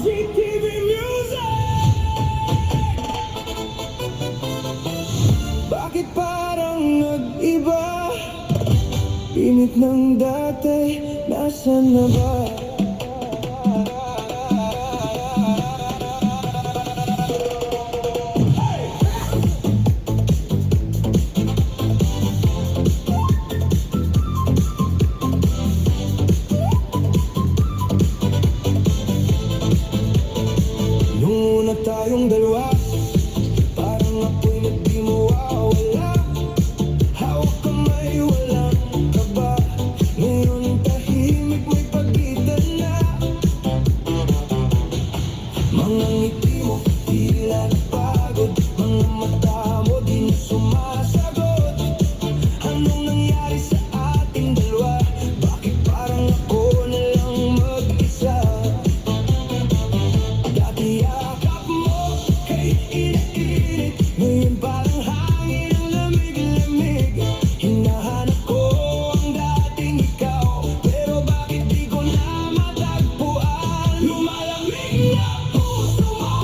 GTV Music! Bakit parang nag-iba? Init ng dati, nasan na ba? Nung una tayong dalawa, parang ako'y nagdi mawawala. Hawak kamay, walang kaba. Ngayon tahimik, may pagitan na. Mga ngiti mo, tila napagod. Mga mata mo, di na sumasagot. Anong nangyari sa ating dalawa? Bakit parang ako na lang mag-isa? Dati yakap mo, kay init-init. Ngayon parang hangin ang lamig-lamig. Hinahanap ko ang dating ikaw, pero bakit di ko na matagpuan? Lumalamig na puso mo,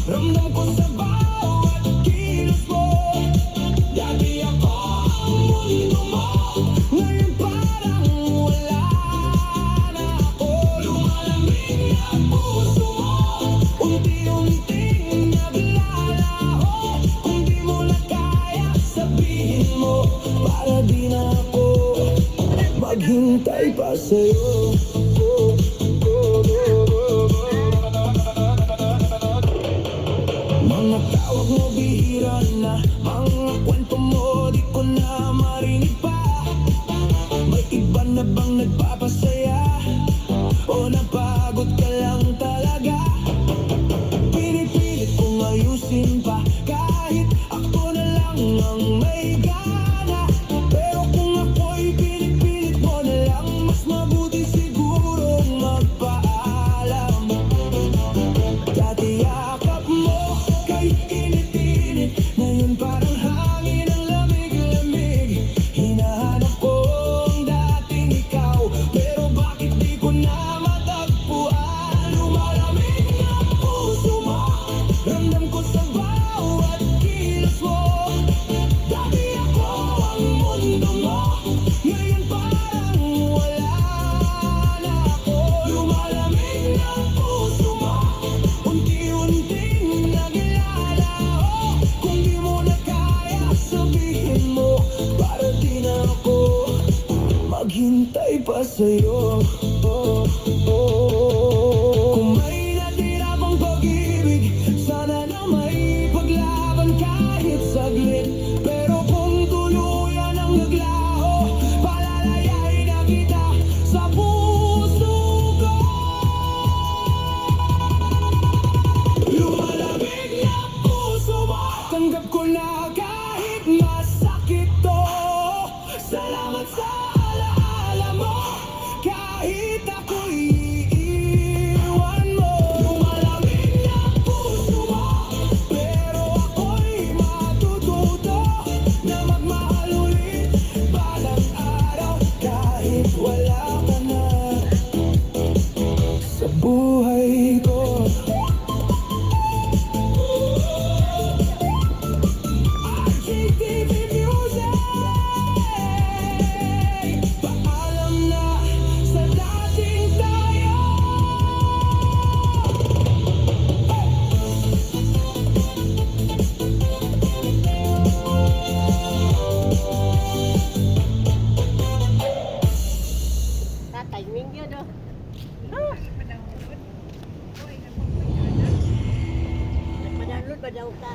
ramdam ko sa bawat kilos mo. Dati ako ang mundo mo, ngayon parang wala na ako. Lumalamig na puso mo, unti-unting naglalaho. Kung di mo na kaya, sabihin mo, para di na ako maghintay pa sa'yo. Mga tawag mo bihira na, mga kwento mo di ko na marinig pa. May iba na bang nagpapasaya, o napagod ka lang talaga? Pinipilit kong ayusin pa, kahit ako na lang ang may gana. Pero kung ako'y pinipilit mo na lang, mas mabuti siguro magpaalam. Dati yakap mo, kay init-init. Ngayon parang hangin ang lamig-lamig. Hinahanap ko ang dating ikaw, pero bakit di ko na matagpuan? Lumalamig na puso mo, ramdam ko sa bawat kilos mo. Dati ako ang mundo mo, ngayon parang wala na ako. Lumalamig na puso mo, unti-unting naglalaho. Kung di mo na kaya, sabihin mo, para di na ako maghintay pa sa'yo. Kung may natira pang pag-ibig, sana na may paglaban kahit saglit. Pero kung tuluyan ang naglaho, palalayain na kita sa puso ko. Lumalamig na puso mo, tanggap ko na kahit masakit to. Salamat sa alaala mo, kahit ako'y iiwan mo. Lumalamig na puso mo, pero ako'y matututo na magmahal ulit balang araw, kahit wala ka na sa buhay ko. GTV Music! Paalam na sa dating tayo. Tatay Mingyo do. Nagpa-download ba daw ka?